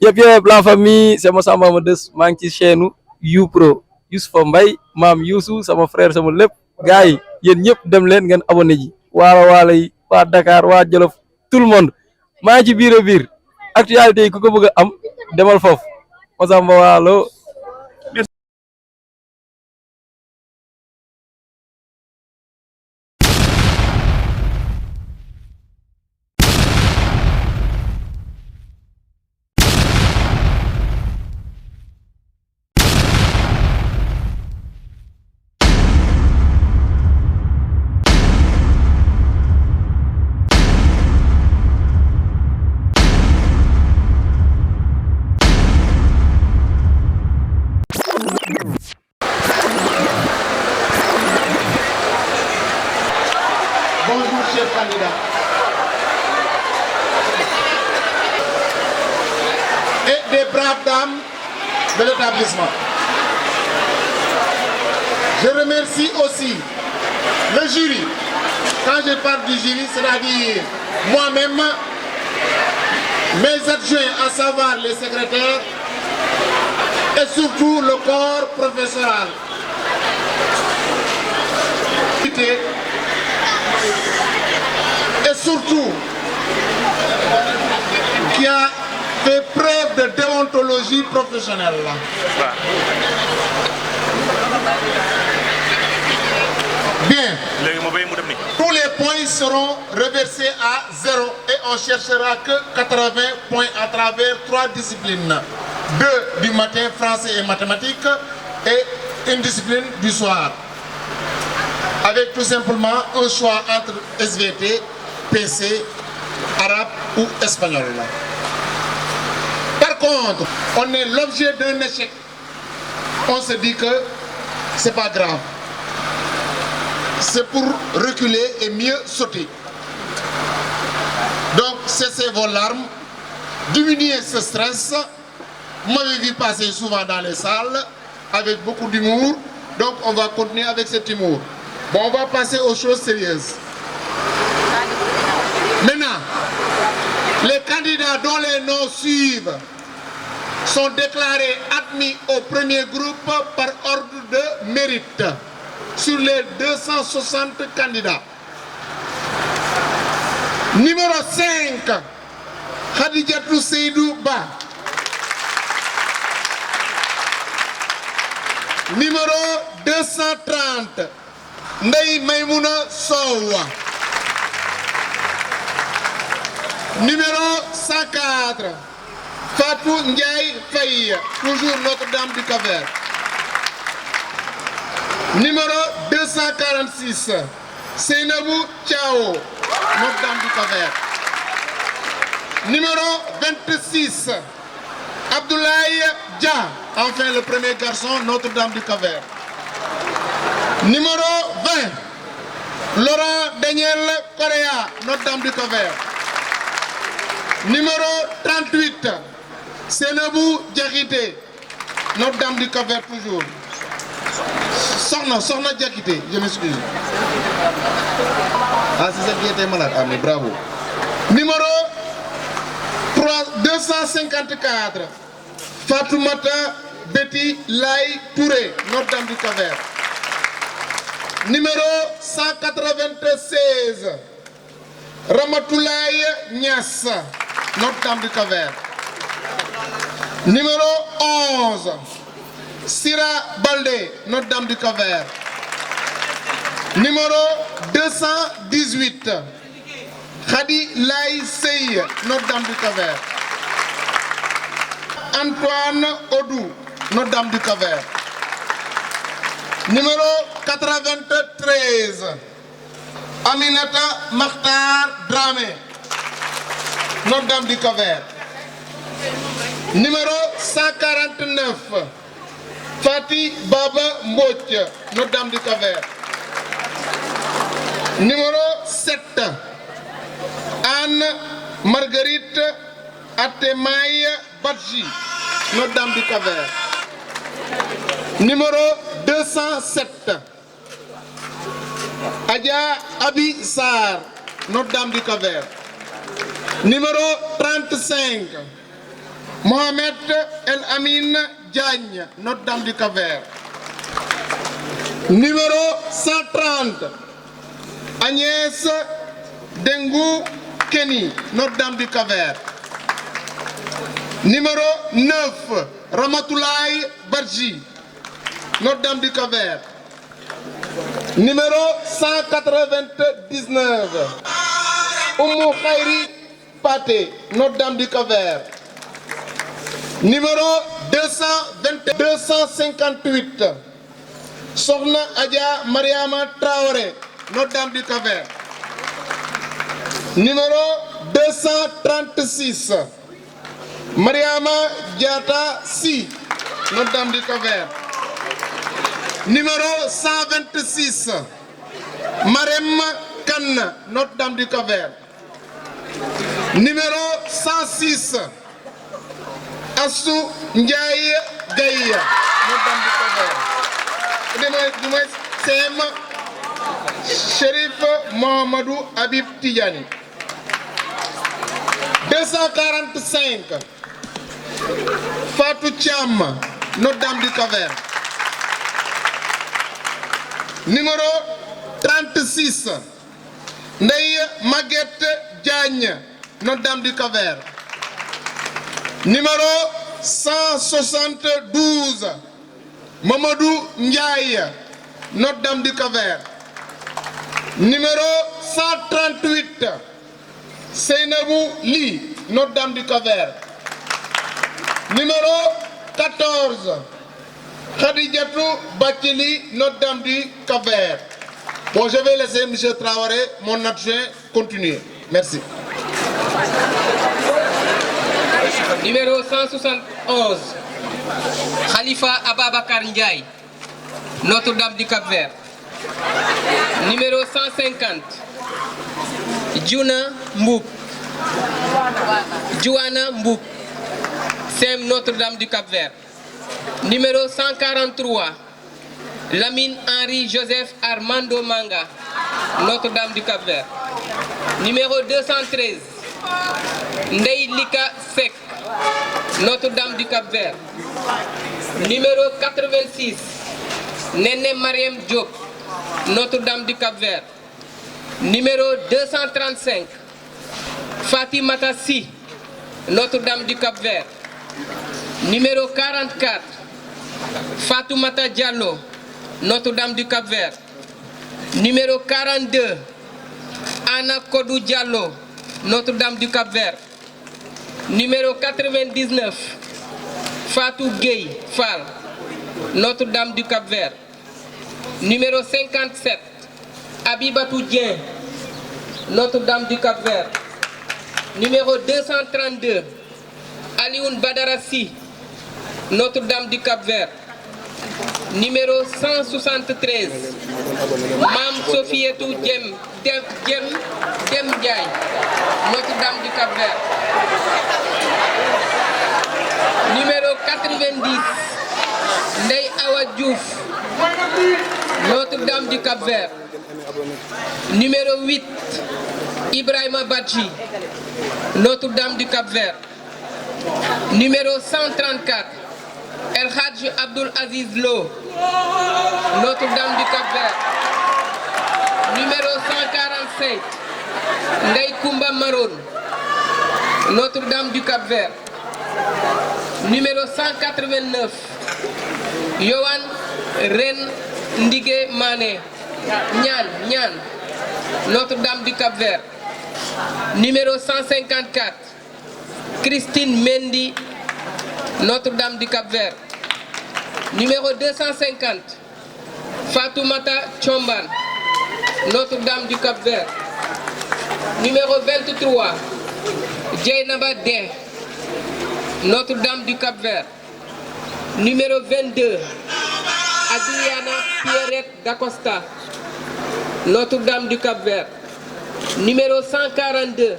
yëpp la famille c'est Massamba Modeste maa ngi ci chaîne YouPro Youssoupha Mbaye maam Youssou sama frère sama lépp gars yi yéen ñëpp dem leen ngeen abonné ji waalo yi waa Dakar waa Jolof tout le monde maa ngi ci biir a biir actualité yi ku ko bëgg a am demal foofu Massamba Waalo. Bonjour, chers candidats. Et des braves dames de l'établissement. Je remercie aussi le jury. Quand je parle du jury, c'est-à-dire moi-même, mes adjoints, à savoir les secrétaires, et surtout le corps professoral. Et surtout, qui a fait preuve de déontologie professionnelle. Bien. Tous les points seront reversés à 0 et on cherchera que 80 points à travers 3 disciplines. 2 du matin, français et mathématiques, et une discipline du soir. Avec tout simplement un choix entre SVT, PC, arabe ou espagnol. Par contre, on est l'objet d'un échec. On se dit que c'est pas grave. C'est pour reculer et mieux sauter. Donc cessez vos larmes, diminuez ce stress. Vous m'avez vu passer souvent dans les salles avec beaucoup d'humour. Donc on va continuer avec cet humour. Bon, on va passer aux choses sérieuses. Maintenant, les candidats dont les noms suivent sont déclarés admis au premier groupe par ordre de mérite sur les 260 candidats. Numéro 5, Khadijatou Seydou Ba. Numéro 230, Ndeye Maïmouna Sow. Numéro 104, Fatou Ndiaye Faye, toujours Notre-Dame du Cap-Vert. Numéro 246, Seynabou Thiao, Notre-Dame du Cap-Vert. Numéro 26, Abdoulaye Dia, enfin le premier garçon, Notre-Dame du Cap-Vert. Numéro 20, Laurent Daniel Correa, Notre-Dame du Cap-Vert. Numéro 38, Seynabou Diakité, Notre-Dame du Cap-Vert toujours. Sorna Diakité, je m'excuse. Ah, c'est celle qui était malade. Ah, mais bravo. Numéro 254, Fatoumata Betty Lai Touré, Notre-Dame du Cap-Vert. Numéro 196, Ramatoulaye Nias, Notre-Dame du Cap-Vert. Numéro 11, Sira Baldé, Notre-Dame du Cap-Vert. Numéro 218, Khadi Lai Sey, Notre-Dame du Cap-Vert. Antoine Odou, Notre-Dame du Cap-Vert. Numéro 93, Aminata Makhtar Dramé, Notre-Dame du Cap-Vert. Numéro 149, Fatih Baba Mbouch, Notre-Dame du Cap-Vert. Numéro 7, Anne Marguerite Atemaï Badji, Notre-Dame du Cap-Vert. Numéro 207, Adja Abi Sar, Notre-Dame du Cap-Vert. Numéro 35, Mohamed El Amin Diagne, Notre-Dame du Cap-Vert. Numéro 130, Agnès Dengou Kenny, Notre-Dame du Cap-Vert. Numéro 9, Ramatoulaye Barji, Notre-Dame du Cap-Vert. Numéro 199, Oumou Khairi Paté, Notre-Dame du Cap-Vert. Numéro 258, Sokhna Adja Mariama Traoré, Notre-Dame du Cap-Vert. Numéro 236, Mariama Diata Si, Notre-Dame du Cap-Vert. Numéro 126, Marem Kan, Notre-Dame du Cap-Vert. Numéro 106, Assou Ndiaye Gaïa, Notre-Dame du Cap-Vert. CM Chérif Mohamedou Habib Tidiane. 245, Fatou Thiam, Notre-Dame du Cap-Vert. Numéro 36, Ndeye Maguette Diagne, Notre-Dame du Cap-Vert. Numéro 172, Mamadou Ndiaye, Notre-Dame du Cap-Vert. Numéro 138, Seynabou Li, Notre-Dame du Cap-Vert. Numéro 14, Khadijatou Bakili, Notre-Dame du Cap-Vert. Bon, je vais laisser M. Traoré, mon adjoint, continuer. Merci. Numéro 171, Khalifa Ababakar Ndiaye, Notre-Dame du Cap-Vert. Numéro 150, Djouna Mboup, Djouana Mboup, Sem Notre-Dame du Cap-Vert. Numéro 143, Lamine Henri Joseph Armando Manga, Notre-Dame du Cap-Vert. Numéro 213, Ndei Lika Sek, Notre-Dame du Cap-Vert. Numéro 86, Nene Mariam Diop, Notre-Dame du Cap-Vert. Numéro 235, Fatimata Si, Notre-Dame du Cap-Vert. Numéro 44, Fatoumata Diallo, Notre-Dame du Cap-Vert. Numéro 42, Anna Kodou Diallo, Notre-Dame du Cap-Vert. Numéro 99, Fatou Gueye Fall, Notre-Dame du Cap-Vert. Numéro 57, Abibatou Dien, Notre-Dame du Cap-Vert. Numéro 232, Alioune Badarassi, Notre-Dame du Cap-Vert. Numéro 173, Mam Sofietou Djem Ndiaye, Notre-Dame du Cap-Vert. Numéro 90, Ndeye Awa Diouf, Notre-Dame du Cap-Vert. Numéro 8, Ibrahima Badji, Notre-Dame du Cap-Vert. Numéro 134, El Hadj Abdul Aziz Lo, Notre-Dame du Cap-Vert. Numéro 145, Ndeye Koumba Maron, Notre-Dame du Cap-Vert. Numéro 189, Yohan Ren Ndige Mané, Nyan, Notre-Dame du Cap-Vert. Numéro 154, Christine Mendy, Notre-Dame du Cap-Vert. Numéro 250, Fatoumata Chomban, Notre-Dame du Cap-Vert. Numéro 23, Djeynaba Den, Notre-Dame du Cap-Vert. Numéro 22, Adriana Pierrette Dacosta, Notre-Dame du Cap-Vert. Numéro 142,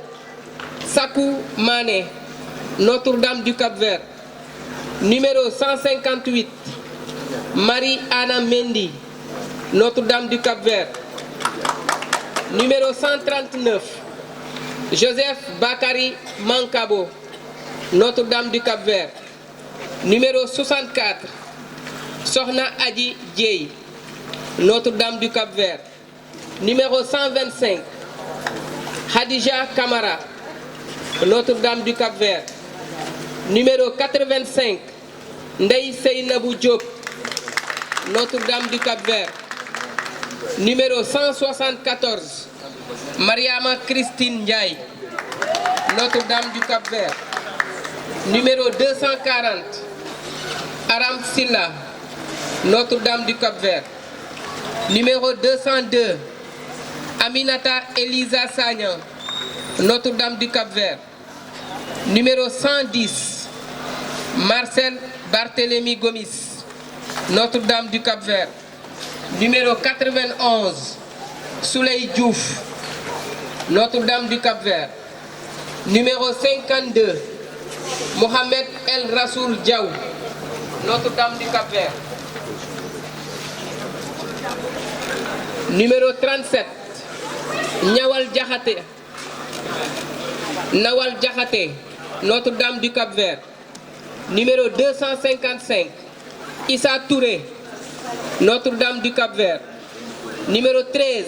Sakou Mané, Notre-Dame du Cap-Vert. Numéro 158, Marie-Anna Mendy, Notre-Dame du Cap-Vert. Numéro 139, Joseph Bakari Mankabo, Notre-Dame du Cap-Vert. Numéro 64, Sohna Adji Dieye, Notre-Dame du Cap-Vert. Numéro 125, Khadija Kamara, Notre-Dame du Cap-Vert. Numéro 85, Ndeye Seynabou Diop, Notre-Dame du Cap-Vert. Numéro 174, Mariama Christine Ndiaye, Notre-Dame du Cap-Vert. Numéro 240, Aram Silla, Notre-Dame du Cap-Vert. Numéro 202, Aminata Elisa Sagnan, Notre-Dame du Cap-Vert. Numéro 110, Marcel Barthélémy Gomis, Notre-Dame du Cap-Vert. Numéro 91, Souley Diouf, Notre-Dame du Cap-Vert. Numéro 52, Mohamed El Rassoul Diaw, Notre-Dame du Cap-Vert. Numéro 37, Nawal Diakhaté, Notre-Dame du Cap-Vert. Numéro 255, Issa Touré, Notre-Dame du Cap-Vert. Numéro 13,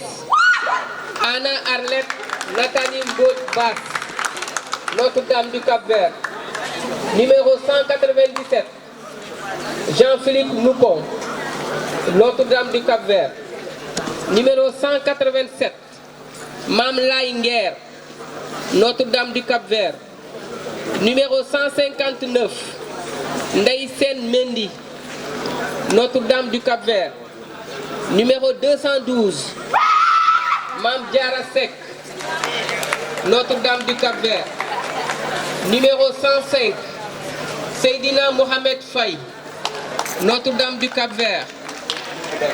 Anna Arlette Nathalie Mbodj Bass, Notre-Dame du Cap-Vert. Numéro 197, Jean-Philippe Noupon, Notre-Dame du Cap-Vert. Numéro 187, Mam Laïnger, Notre-Dame du Cap-Vert. Numéro 159, Ndeye Sen Mendy, Notre-Dame du Cap-Vert. Numéro 212, Mam Diara Seck, Notre-Dame du Cap-Vert. Numéro 105, Seydina Mohamed Faye, Notre-Dame du Cap-Vert.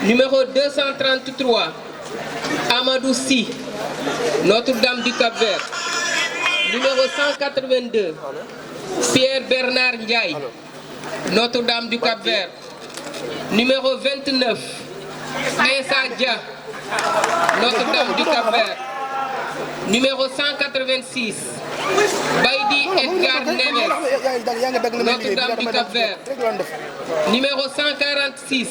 Numéro 233, Amadou Sy, Notre-Dame du Cap-Vert. Numéro 182, Pierre Bernard Ndiaye, Notre-Dame du Cap-Vert. Numéro 29, Aïssa Dia, Notre-Dame du Cap-Vert. Numéro 186, Baïdi Edgar Neves, Notre-Dame du Cap-Vert. Numéro 146,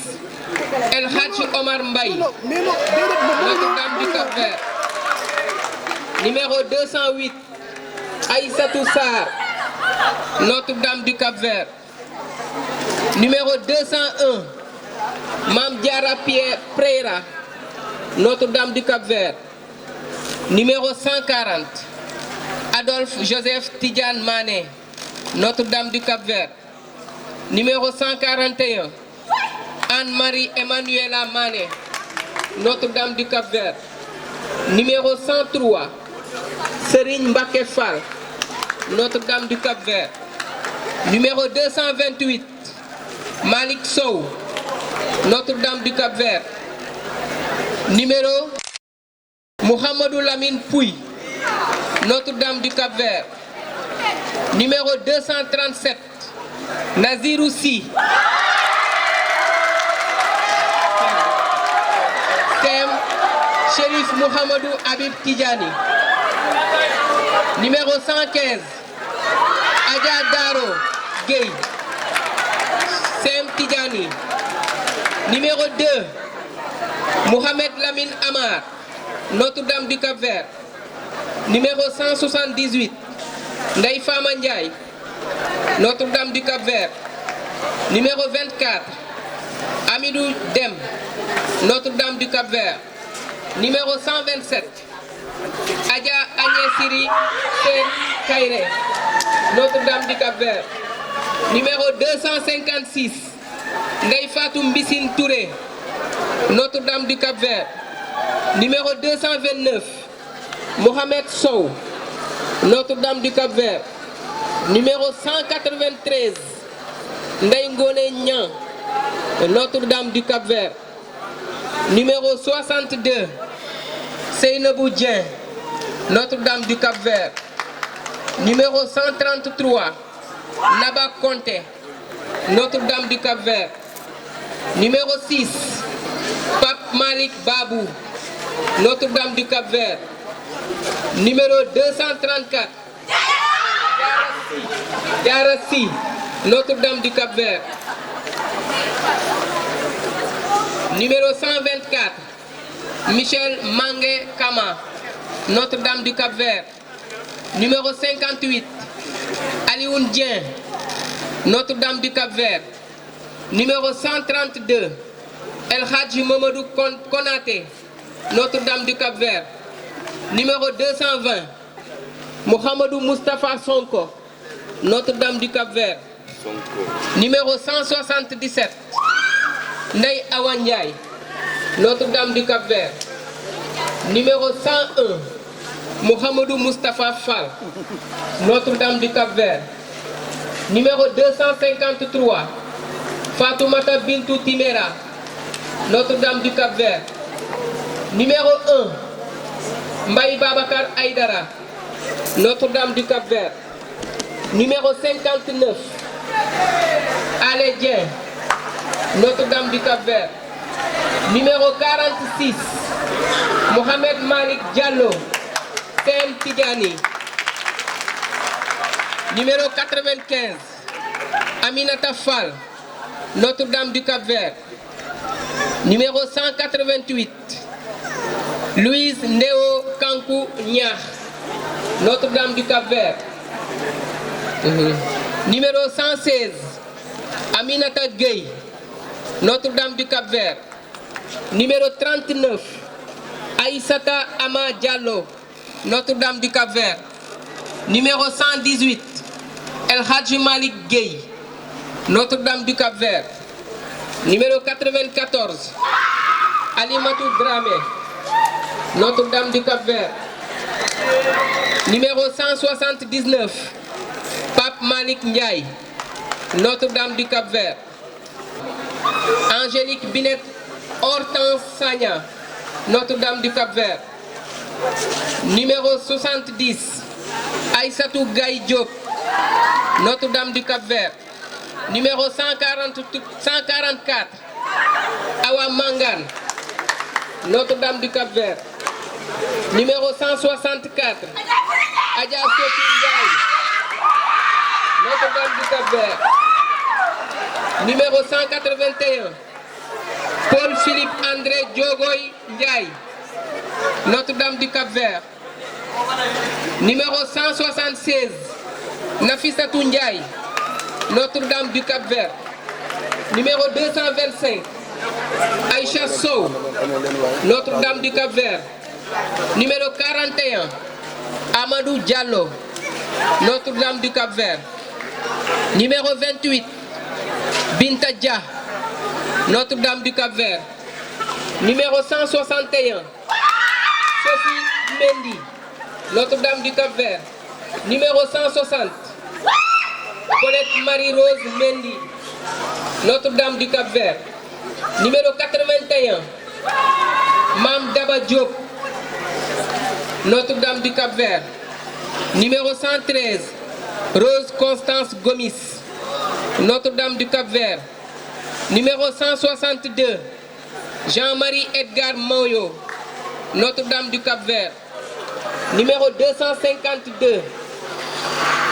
El Hadji Omar Mbaye, Notre-Dame du Cap-Vert. Numéro 208, Aïssatou Sarr, Notre-Dame du Cap-Vert. Numéro 201, Mam Diara Pierre Preira, Notre-Dame du Cap-Vert. Numéro 140, Adolphe Joseph Tidiane Mané, Notre-Dame du Cap-Vert. Numéro 141, Anne-Marie Emmanuela Mané, Notre-Dame du Cap-Vert. Numéro 103, Serigne Mbacké Fall, Notre-Dame du Cap-Vert. Numéro 228, Malik Sow, Notre-Dame du Cap-Vert. Numéro Mohamedou Lamine Pouy, Notre-Dame du Cap-Vert. Numéro 237, Nazirou Sy, Thème Chérif Mohamedou Habib Tidjani. Numéro 115, Adja Daro Gueye, Sem Tidjani. Numéro 2, Mohamed Lamine Amar, Notre-Dame du Cap-Vert. Numéro 178, Ndeye Fama Ndiaye, Notre-Dame du Cap-Vert. Numéro 24, Amidou Dem, Notre-Dame du Cap-Vert. Numéro 127, Adja Agnès Siri Sen Kairé, Notre-Dame du Cap-Vert. Numéro 256, Ndeye Fatou Mbissine Touré, Notre-Dame du Cap-Vert. Numéro 229, Mohamed Sow, Notre-Dame du Cap-Vert. Numéro 193, Ndeye Ngone Niang, Notre-Dame du Cap-Vert. Numéro 62, Seynabou Dieng, Notre-Dame du Cap-Vert. Numéro 133, Naba Conté, Notre-Dame du Cap-Vert. Numéro 6, Pape Malik Babou, Notre-Dame du Cap-Vert. Numéro 234, Diarassi, Notre-Dame du Cap-Vert. Numéro 124, Michel Mangue Kama, Notre-Dame du Cap-Vert. Numéro 58, Alioune Dien, Notre-Dame du Cap-Vert. Numéro 132, El Hadji Mamadou Konaté, Notre-Dame du Cap-Vert. Numéro 220, Mohamedou Moustapha Sonko, Notre-Dame du Cap-Vert. Numéro 177, Ndeye Awa Ndiaye, Notre-Dame du Cap-Vert. Numéro 101, Mohamedou Moustapha Fall, Notre-Dame du Cap-Vert. Numéro 253, Fatoumata Bintou Timera, Notre-Dame du Cap-Vert. Numéro 1, Mbaye Babacar Aïdara, Notre-Dame du Cap-Vert. Numéro 59, Ale Dien, Notre-Dame du Cap-Vert. Numéro 46, Mohamed Malik Diallo, CM Tidjani. Numéro 95, Aminata Fall, Notre-Dame du Cap-Vert. Numéro 188, Louise Ndeo Kankou Niach, Notre-Dame du Cap-Vert. Numéro 116, Aminata Gueye, Notre-Dame du Cap-Vert. Numéro 39, Aïssata Ama Diallo, Notre-Dame du Cap-Vert. Numéro 118, El Hadji Malik Gueye, Notre-Dame du Cap-Vert. Numéro 94, Alimatou Dramé, Notre-Dame du Cap-Vert. Numéro 179, Pape Malik Ndiaye, Notre-Dame du Cap-Vert. Angélique Binet Hortense Sagna, Notre-Dame du Cap-Vert. Numéro 70, Aïssatou Gaye Diop, Notre-Dame du Cap-Vert. Numéro 144, Awa Mangan, Notre-Dame du Cap-Vert. Numéro 164, Adja Sophie Ndiaye, Notre-Dame du Cap-Vert. Numéro 181, Paul Philippe André Diogoy Ndiaye, Notre-Dame du Cap-Vert. Numéro 176, Nafissatou Ndiaye, Notre-Dame du Cap-Vert. Numéro 225, Aïcha Sow, Notre-Dame du Cap-Vert. Numéro 41, Amadou Diallo, Notre-Dame du Cap-Vert. Numéro 28, Binta Dia, Notre-Dame du Cap-Vert. Numéro 161, Sophie Mendy, Notre-Dame du Cap-Vert. Numéro 160, Colette Marie-Rose Mendy, Notre-Dame du Cap-Vert. Numéro 81, Mam Daba Diop, Notre-Dame du Cap-Vert. Numéro 113, Rose Constance Gomis, Notre-Dame du Cap-Vert. Numéro 162, Jean-Marie Edgar Moyo, Notre-Dame du Cap-Vert. Numéro 252,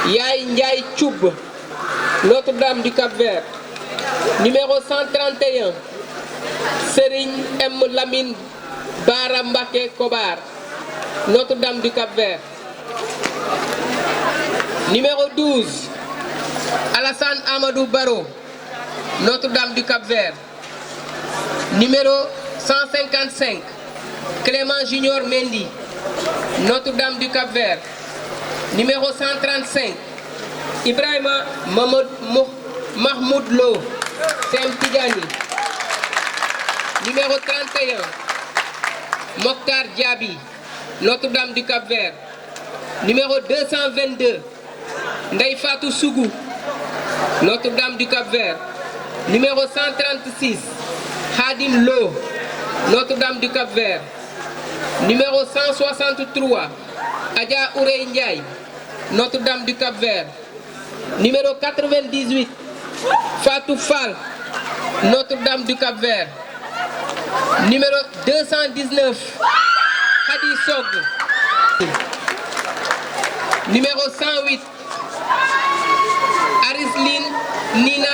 Yaye Ndiaye Choub, Notre-Dame du Cap-Vert. Numéro 131, Serigne M. Lamine Bara Mbacké Kobar, Notre-Dame du Cap-Vert. Numéro 12, Alassane Amadou Baro, Notre-Dame du Cap-Vert. Numéro 155, Clément Junior Mendy, Notre-Dame du Cap-Vert. Numéro 135, Ibrahima Mahmoud Lo, CM Tidjani. Numéro 31, Mokhtar Diaby, Notre-Dame du Cap-Vert. Numéro 222, Ndeye Fatou Sougou, Notre-Dame du Cap-Vert. Numéro 136, Hadim Lo, Notre-Dame du Cap-Vert. Numéro 163, Adja Ourey Ndiaye, Notre-Dame du Cap-Vert. Numéro 98, Fatou Fall, Notre-Dame du Cap-Vert. Numéro 219, Hadi Sog. Numéro 108, Arisline Nina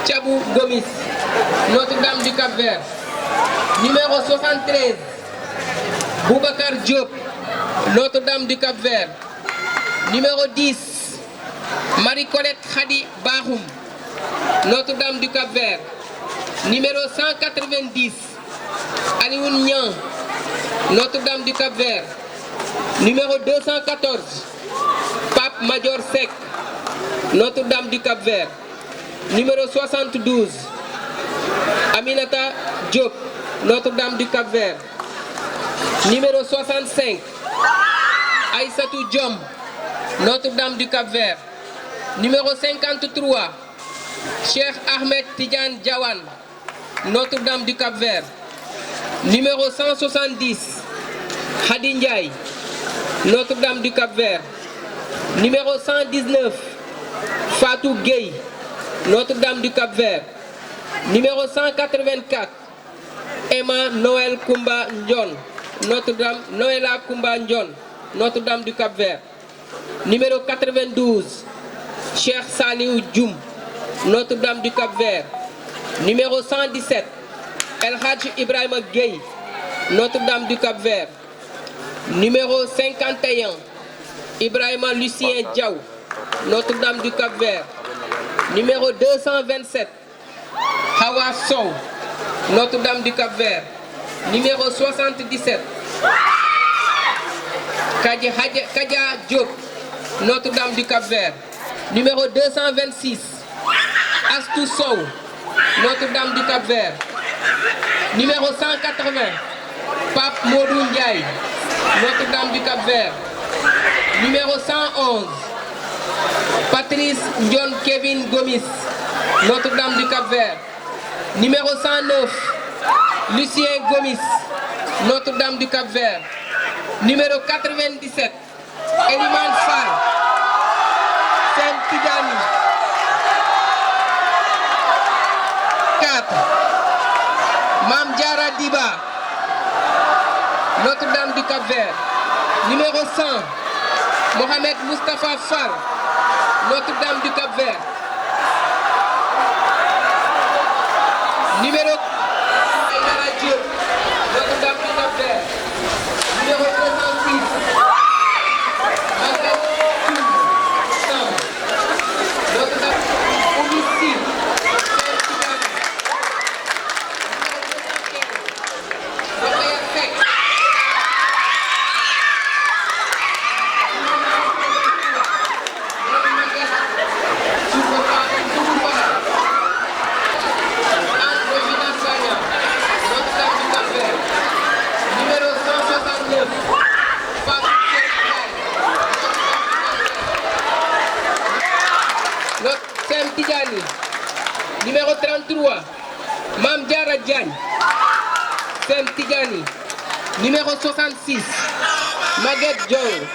Tchabou Gomis, Notre-Dame du Cap-Vert. Numéro 73, Boubacar Diop, Notre-Dame du Cap-Vert. Numéro 10, Marie-Colette Khadi Bahoum, Notre-Dame du Cap-Vert. Numéro 190, Alioune Niang, Notre-Dame du Cap-Vert. Numéro 214, Pape Major Sek, Notre-Dame du Cap-Vert. Numéro 72, Aminata Diop, Notre-Dame du Cap-Vert. Numéro 65, Aïssatou Diom, Notre-Dame du Cap-Vert. Numéro 53, Cheikh Ahmed Tidiane Diawan, Notre-Dame du Cap-Vert. Numéro 170, Hadi Ndiaye, Notre-Dame du Cap-Vert. Numéro 119, Fatou Gueye, Notre-Dame du Cap-Vert. Numéro 184, Emma Noël Koumba Ndion, Notre-Dame, Noëlla Koumba Ndion, Notre-Dame du Cap-Vert. Numéro 92, Cheikh Saliou Djoum, Notre-Dame du Cap-Vert. Numéro 117, El Hadj Ibrahima Gueye, Notre-Dame du Cap-Vert. Numéro 51, Ibrahima Lucien Diaw, Notre-Dame du Cap-Vert. Numéro 227, Hawa Sow, Notre-Dame du Cap-Vert. Numéro 77, Kadia Diop, Notre-Dame du Cap-Vert. Numéro 226, Astou Sow, Notre-Dame du Cap-Vert. Numéro 180, Pape Modou Ndiaye, Notre-Dame du Cap-Vert. Numéro 111, Patrice Ndion Kevin Gomis, Notre-Dame du Cap-Vert. Numéro 109, Lucien Gomis, Notre-Dame du Cap-Vert. Numéro 97, Eliman Fall, Saint-Tidani. 4, Mam Diara Diba, Notre-Dame du Cap-Vert. Numéro 100, Mohamed Moustapha Fall, Notre-Dame du Cap-Vert. Numéro Diop, Notre-Dame du Cap-Vert. Numéro 36, Maguette Thioum, Notre-Dame Oumissi, Saint-Tidani. Rokhaya Seck. Saint-Tidani. Numéro 33, Mam Diara Diagne, Saint-Tidani. Numéro 66, Maguette Diong,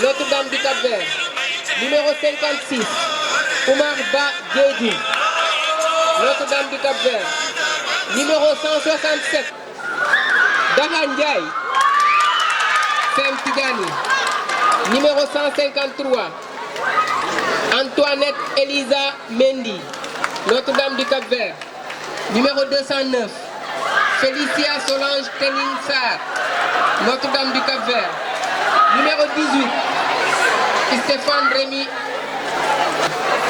Notre-Dame du Cap-Vert. Numéro 56, Oumar Ba Diédhiou, Notre-Dame du Cap-Vert. Numéro 167, Daha Ndiaye, Saint-Tidani. Numéro 153, Antoinette Elisa Mendy, Notre-Dame du Cap-Vert. Numéro 209, Félicia Solange Tening Sarr, Notre-Dame du Cap-Vert. Numéro 18, Stéphane Rémy,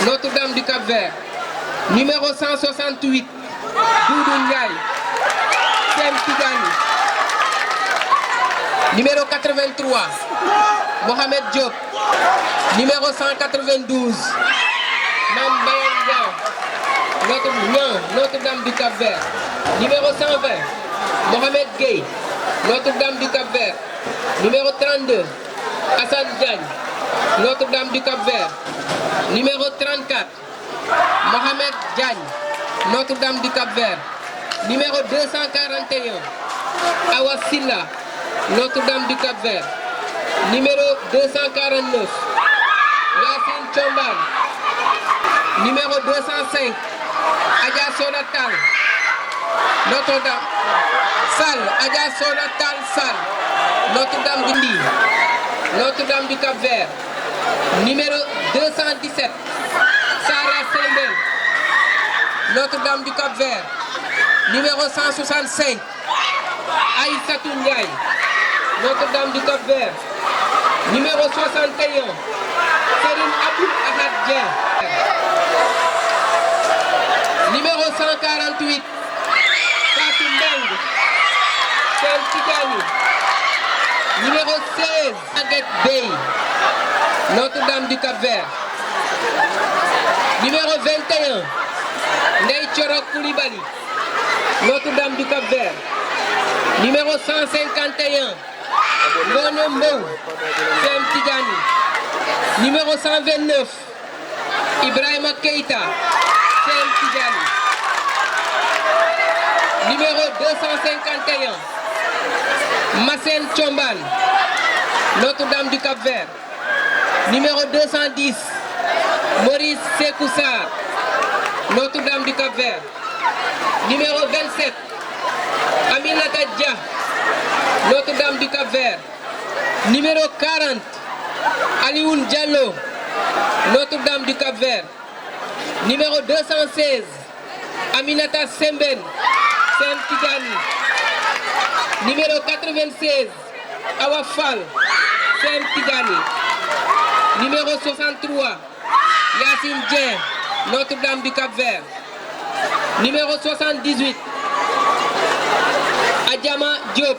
Notre-Dame du Cap-Vert. Numéro 168, Doudou Ndiaye, Saint-Tidani. Numéro 83, Mohamed Diop. Numéro 192, Mambaye Niang, Notre-Dame du Cap-Vert. Numéro 120, Mohamed Gueye, Notre-Dame du Cap-Vert. Numéro 32, Hassan Diagne, Notre-Dame du Cap-Vert. Numéro 34, Mohamed Diagne, Notre-Dame du Cap-Vert. Numéro 241, Awa Silla, Notre-Dame du Cap-Vert. Numéro 249, Yassine Chomban. Numéro 205, Adja Sonatal, Notre-Dame. Sal, Adja Sonatal Sal, Notre-Dame du Ndi, Notre-Dame du Cap-Vert. Numéro 217, Sarah Sembène, Notre-Dame du Cap-Vert. Numéro 165, Aïssatou Ndiaye, Notre-Dame du Cap-Vert. Numéro 61, Serine Abou Ahad Dien. Numéro 148, Fatou Mbeng, Sen Tidjani. Numéro 16, Aguette Bey, Notre-Dame du Cap-Vert. Numéro 21, Ndeye Thiorok Koulibaly, Notre-Dame du Cap-Vert. Numéro 151, Ngone Mbow, Sen Tidjani. Numéro 129, Ibrahima Keita, Sen Tidjani. Numéro 251, Massène Chomban, Notre-Dame du Cap-Vert. Numéro 210, Maurice Sekoussar, Notre-Dame du Cap-Vert. Numéro 27, Aminata Dia, Notre-Dame du Cap-Vert. Numéro 40, Alioune Diallo, Notre-Dame du Cap-Vert. Numéro 216, Aminata Sembène, Sen Tidjani. Numéro 96, Awa Fall, Sen Tidjani. Numéro 63, Yassine Dien, Notre-Dame du Cap-Vert. Numéro 78, Madiama Diop,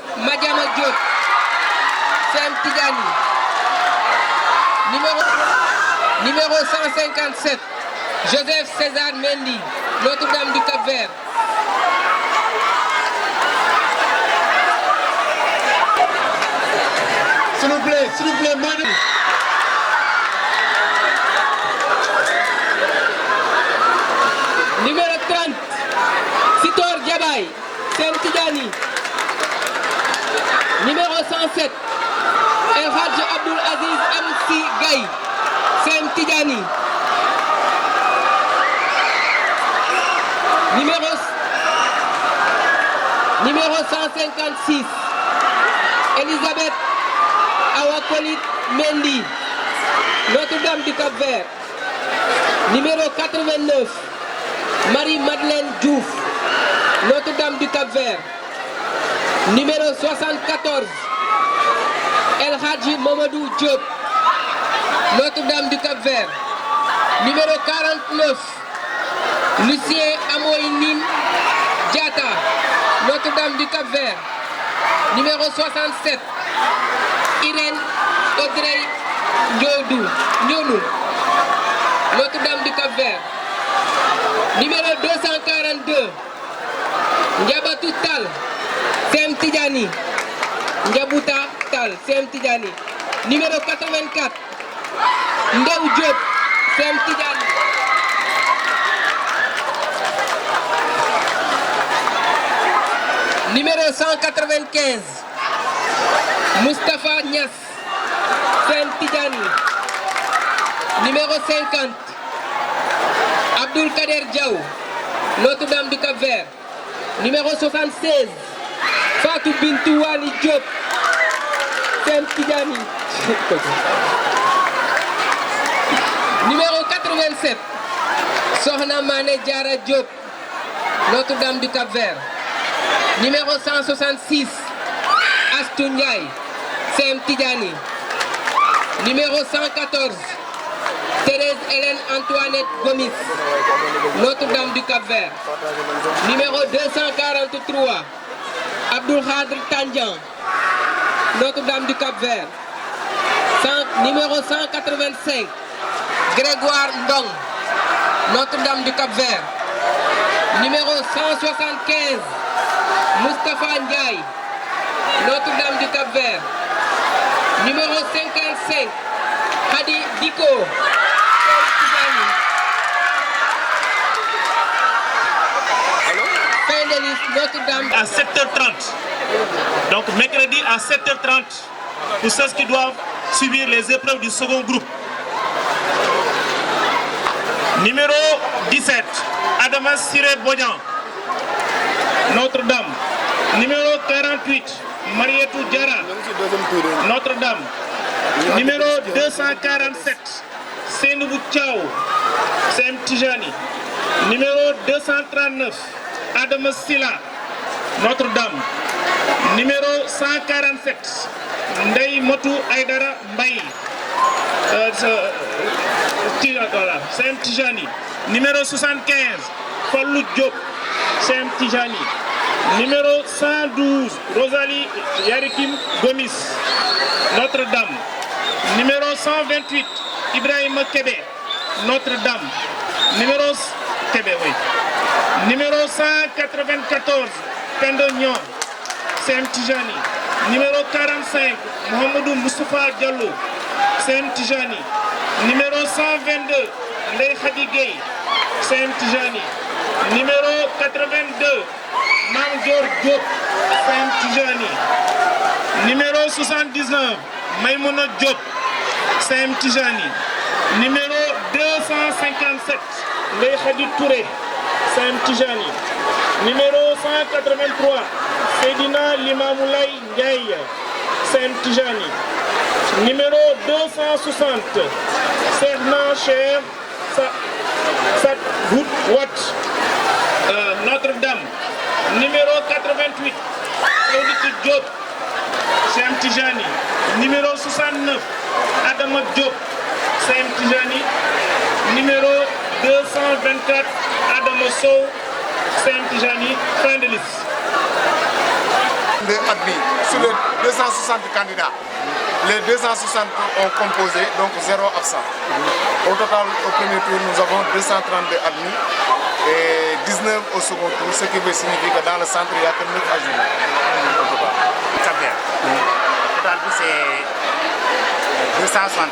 Sen Tidjani. Numéro 157, Joseph César Mendy, Notre-Dame du Cap-Vert. S'il vous plaît, madame. Numéro 30, Sitor Diabaye, Sen Tidjani. Numéro 107, El Hadj Abdoul Aziz MC Gaye, Sen Tidjani. Numéro 156, Elisabeth Awakolit Mendy, Notre-Dame du Cap-Vert. Numéro 89, Marie-Madeleine Diouf, Notre-Dame du Cap-Vert. Numéro 74, El Hadji Mamadou Diop, Notre-Dame du Cap-Vert. Numéro 49, Lucien Amoïnine Diata, Notre-Dame du Cap-Vert. Numéro 67, Irène Audrey Ndionou, Notre-Dame du Cap-Vert. Numéro 242, Ndiabatou Tal, Sen Tidjani. Ndiabouta Tal, Sen Tidjani. Numéro 84, Ndeu Diop, Sen Tidjani. Numéro 195, Moustapha Niass, Sen Tidjani. Numéro 50, Abdoul Kader Diaw, Notre-Dame du Cap-Vert. Numéro 76, Fatou Bintou Wali Diop, Sen Tidjani. Numéro 87, Sohna Mané Diara Diop, Notre-Dame du Cap-Vert. Numéro 166, Astou Ndiaye, Sen Tidjani. Numéro 114, Thérèse Hélène Antoinette Gomis, Notre-Dame du Cap-Vert. Numéro 243, Abdoul Khadr Tandian, Notre-Dame du Cap-Vert. Numéro 185, Grégoire Ndong, Notre-Dame du Cap-Vert. Numéro 175, Moustapha Ndiaye, Notre-Dame du Cap-Vert. Numéro 55, Hadi Diko, fin de liste, Notre-Dame. À 7h30. Donc mercredi à 7h30 pour ceux qui doivent subir les épreuves du second groupe. Numéro 17, Adamas Siré Bodian, Notre-Dame. Numéro 48, Marietou Diara, Notre-Dame. Numéro 247, Seynabou Thiaw, CM Tijani. Numéro 239, Adama Silla, Notre-Dame. Numéro 147, Ndeye Motou Aïdara Mbaye, voilà, CM Tijani. Numéro 75, Fallou Diop, CM Tijani. Numéro 112, Rosalie Yarikim Gomis, Notre-Dame. Numéro 128, Ibrahim Kébé, Notre-Dame. Numéro Kébé, oui. Numéro 194, Pendo Nyon, CM Tijani. Numéro 45, Mohamedou Moustapha Diallo, CM Tijani. Numéro 122, Ndeye Khady Gueye, CM Tijani. Numéro 82, Mame Dior Diop, CM Tijani. Numéro 79, Maïmouna Diop, CM Tijani. Numéro 257, Ndeye Khady Touré, CM Tijani. Numéro 183, Seydina Limamoulaye Ndiaye, CM Tijani. Numéro 260, Serna Cher Sadgout Wat, Notre-Dame. Numéro 88, Audit Diop, CM Tijani. Numéro 69, Adama Diop, CM Tijani. Numéro 224, Adama Sow, CM Tijani. Fin de liste. Admis sur les 260 candidats. Les 260 ont composé, donc 0 absent. Au total, au premier tour, nous avons 232 admis et 19 au second tour, ce qui veut signifier que dans le centre, il n'y a que 9 à jouer. Le total, c'est 260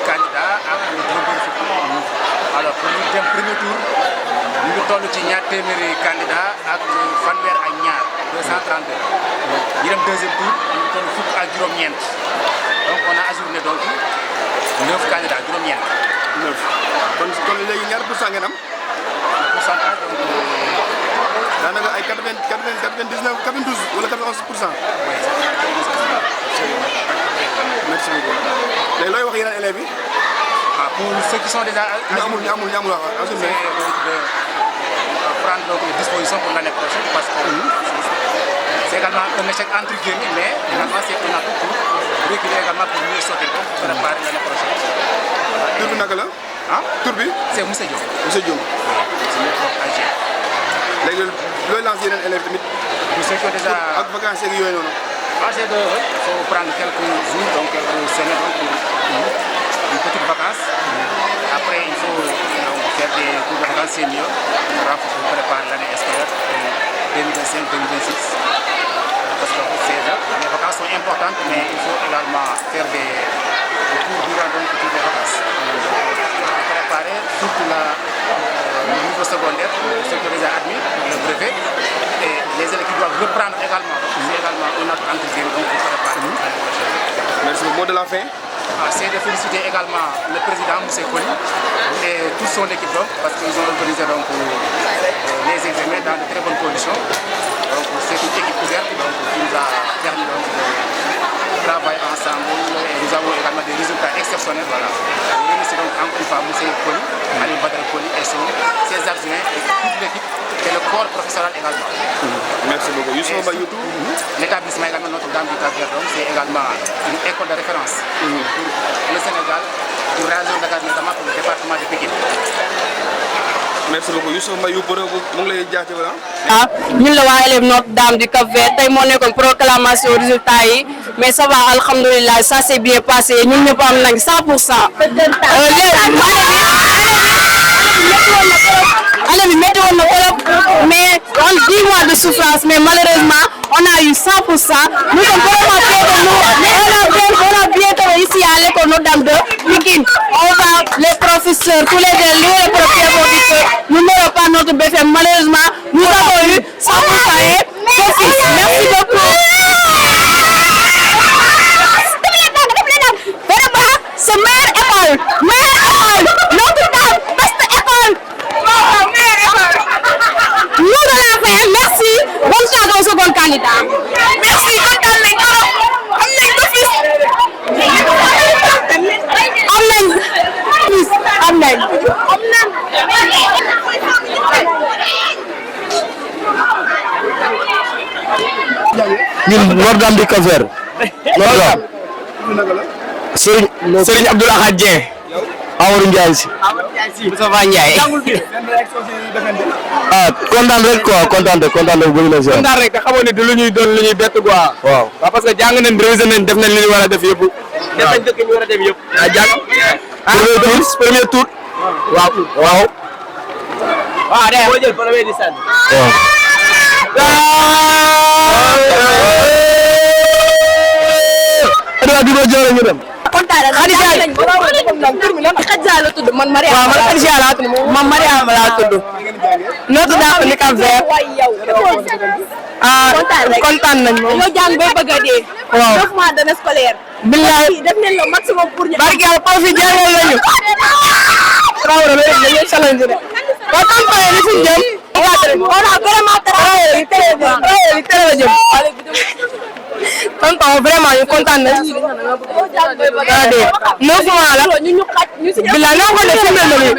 candidats à alors, pour le premier tour, nous avons 200 candidats à fanweer ak ñaar 232. Ñu dem deuxième tour, nous avons fukk ak juróom-ñeent. Donc on a ajourné donc 9 candidats, juróom-ñeent. 9. Kon léegi ñaar pour cent ngeen am. Pourcentage donc daanaka ay 99 92 wala 91%. Merci beaucoup. léegi looy wax yeneen élèves yi. pour ceux qui sont déjà ñu amul wax prendre donc les dispositions pour l'année prochaine parce que c'est également un échec entre guillemets, mais également c'est un atout pour reculer également pour mieux sauter donc pour préparer l'année prochaine. Tur bi naka la. Tur bi. C'est Moussa Diop. Moussa Diop. C'est notre agent. léegi looy lancer yeneen élèves tamit. Pour ceux qui ont déjà. ak vacances yeeg yooyu noonu. C'est de faut prendre quelques jours donc quelques semaines donc pour une petite vacance. Après il faut faire des cours de vacances seniors pour préparer l'année scolaire 2025-2026. Parce que les vacances sont importantes, mais il faut également faire des cours durant donc toutes les vacances. Préparer surtout le niveau secondaire, ceux qui ont déjà admis le brevet, et les élèves qui doivent reprendre également. C'est également un autre entretien pour préparer l'année prochaine. Merci. Mot de la fin. C'est de féliciter également le président Moussa Koli et toute son équipe donc, parce qu'ils ont organisé donc, les examens dans de très bonnes conditions. Donc c'est une équipe ouverte donc, qui nous a permis donc, de travailler ensemble et nous avons également des résultats exceptionnels. Voilà. Je remercie donc encore une fois Moussa Koli, Ali Badr Koli et ses adjoints et toute l'équipe et le corps professionnel également. Merci beaucoup. Youssoupha Bayoutou. L'établissement également Notre-Dame du Cap-Vert, c'est également une école de référence pour le Sénégal, pour la région de Dakar, notamment pour le département de Pékin. Merci beaucoup. Youssoupha Bayoutou, mu ngi lay jaajëfal. ñun la waa élève Notre-Dame du Cap-Vert tey moo nekkoon proclamation résultat yi mais ça va alhamdulilah ça s'est bien passé ñun ñëpp am nañ 100%. Allez, mais mettez on mais en 10 mois de souffrance, mais malheureusement, on a eu 100%. Nous sommes vraiment fiers de nous. On a bientôt ici à l'école Notre-Dame de Pikine. On va, les professeurs, tous les élèves, les professeurs vont dire que nous n'aurons pas notre BFM. Malheureusement, nous avons eu 100% et merci beaucoup. Vraiment, c'est meilleure école, Notre-Dame, best école. Nous de la fin, merci. Bonne chance au second candidat. Merci. ñun Notre-Dame du Cap-Vert. Notre-Dame. Serigne Abdoul Ahad Dieng. Amadou Ndiaye si. Moustapha Ndiaye. ah kontaan rek quoi kontaan rek bëgg na si. kontaan rek te xamoon ne du lu ñuy doon lu ñuy bett quoi. waaw parce que jàng nañ révisé nañ def nañ li ñu war a def yëpp. def nañ dëkk ñu war a dem yëpp. ah jàng. premier tour. waaw. waaw de boo jël premier di sànni. waaw. di ko joxe ñu dem. kontaan nañ Khadija la tudd man Mariama. waaw man Khadija laa tudd man Mariama laa tudd. Notre-Dame du Cap-Vert. kontaan nañ moom. ñoo jàng bay bëgg a dee. waaw 9 mois d'année scolaire. billahi def nañ le maximum pour ñu. barke yàlla prof yi jàngal nañu. Traoré la dañuy challenge de. ba tam pare li fi jëm. on a vraiment travaillé li télé la jëm. tonton vraiment ñu kontaan nañ. daa dee 9 mois la. billahi ñoo ko def fi mel noonu.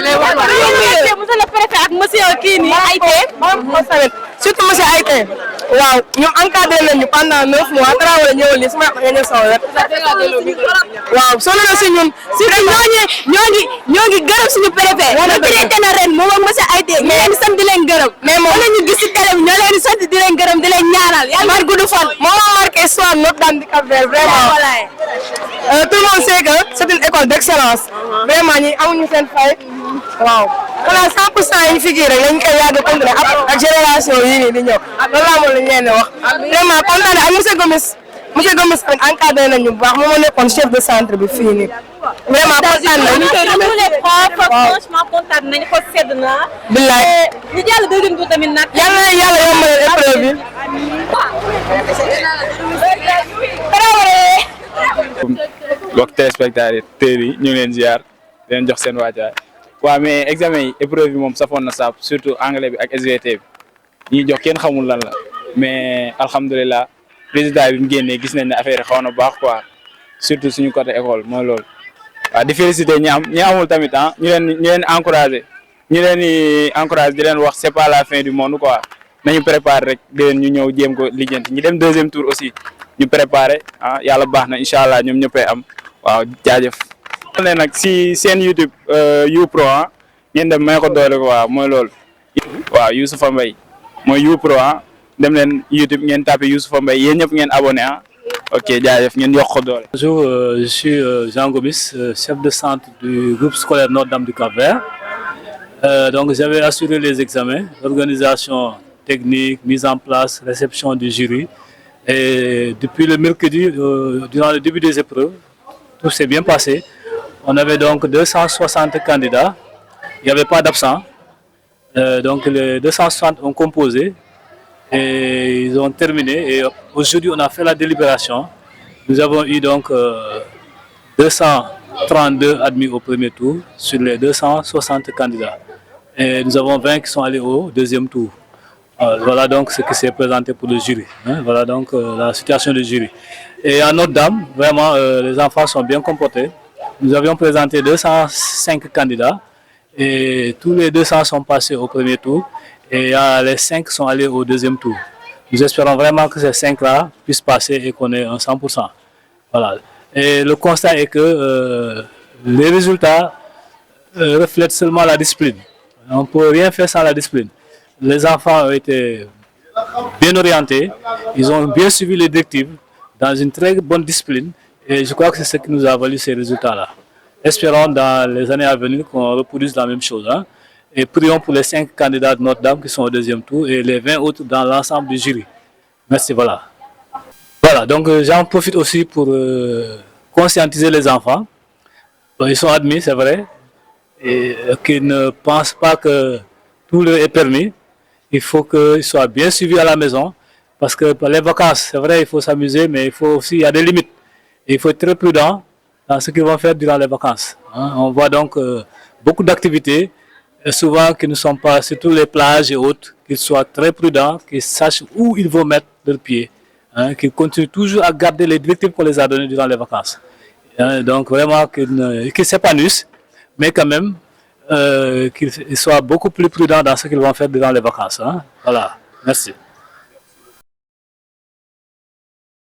monsieur le préfet ak monsieur kii nii Aïté. surtout monsieur Aïté. waaw ñoom encadré nañu pendant 9 mois Traoré ñëwal lii su ma nga ñëw sama wet. waaw sonn na si ñun. surtout ñoo ngi gërëm suñu préfet. retraité na ren moom ak monsieur Aïté. ñu leen di sant di leen gërëm. mais moom la ñu gis si télé bi ñoo leen di sant di leen gërëm di leen ñaanal. yàlla na gudd fan. moo ma marqué histoire Notre-Dame du Cap-Vert vraiment. tout le monde sait que c'est une école d'excellence. vraiment ñi amuñu seen fay. waaw xanaa 100% yi ñu fi gis rek lañ koy yàgg a continuer ak génération yii nii di ñëw loolu laa moom la ñu leen di wax vraiment kontaan ak monsieur Gomis encadré nañu bu baax moom moo nekkoon chef de centre bi fii nii vraiment kontaan nañu. franchement kontaan nañu ko sedd na. billaay ñu jàll deuxième tour tamit nag. yàlla na yàlla yombal épreuve bi. mbokk téléspectateurs yi ñu ngi leen ziar di leen jox seen waajaay. waaw mais examen yi épreuve bi moom safoon na saab surtout anglais bi ak SVT bi ñuy jox kenn xamul lan la mais alhamdulilah résultat bi mu génnee gis nañ ne affaire yi xaw na baax quoi surtout suñu côté école mooy loolu. waaw di féliciter ñi amul tamit ah ñu leen encourager di leen wax c'est pas la fin du monde quoi nañu préparer rek déwén ñu ñëw jéem ko lijjanti ñi dem deuxième tour aussi ñu préparer ah yàlla baax na incha allah ñoom ñëppay am waaw jaajëf. ne nag si seen YouTube YouPro ah ngeen dem may ko doole ko waaw mooy loolu waaw Youssoupha Mbaye mooy YouPro ah dem leen YouTube ngeen tapé Youssoupha Mbaye yéen ñëpp ngeen abonné ah ok jaajëf ngeen yokk ko doole. Bonjour, je suis Jean Gomis, chef de centre du groupe scolaire Notre-Dame du Cap-Vert. Donc j'avais assuré les examens, organisation technique, mise en place, réception du jury. Et depuis le mercredi, durant le début des épreuves, tout s'est bien passé. On avait donc 260 candidats, il n'y avait pas d'absents. Donc les 260 ont composé et ils ont terminé. Et aujourd'hui, on a fait la délibération. Nous avons eu donc 232 admis au premier tour sur les 260 candidats. Et nous avons 20 qui sont allés au deuxième tour. Voilà donc ce qui s'est présenté pour le jury. Voilà donc la situation du jury. Et à Notre-Dame, vraiment, les enfants sont bien comportés. Nous avions présenté 205 candidats et tous les 200 sont passés au premier tour et les 5 sont allés au deuxième tour. Nous espérons vraiment que ces 5-là puissent passer et qu'on ait un 100%. Voilà. Et le constat est que les résultats reflètent seulement la discipline. On ne peut rien faire sans la discipline. Les enfants ont été bien orientés, ils ont bien suivi les directives dans une très bonne discipline et je crois que c'est ce qui nous a valu ces résultats-là. Espérons dans les années à venir qu'on reproduise la même chose. Hein? Et prions pour les 5 candidats de Notre-Dame qui sont au deuxième tour et les 20 autres dans l'ensemble du jury. Merci, voilà. Voilà, donc j'en profite aussi pour conscientiser les enfants. Ils sont admis, c'est vrai, et qu'ils ne pensent pas que tout leur est permis. Il faut qu'ils soient bien suivis à la maison, parce que pour les vacances, c'est vrai, il faut s'amuser, mais il faut aussi, il y a des limites. Et il faut être très prudent dans ce qu'ils vont faire durant les vacances. Hein. On voit donc beaucoup d'activités, souvent qui ne sont pas, surtout les plages et autres, qu'ils soient très prudents, qu'ils sachent où ils vont mettre leurs pieds, hein, qu'ils continuent toujours à garder les directives qu'on les a données durant les vacances. Hein, donc vraiment qu'ils s'épanouissent, mais quand même qu'ils soient beaucoup plus prudents dans ce qu'ils vont faire durant les vacances. Hein. Voilà, merci.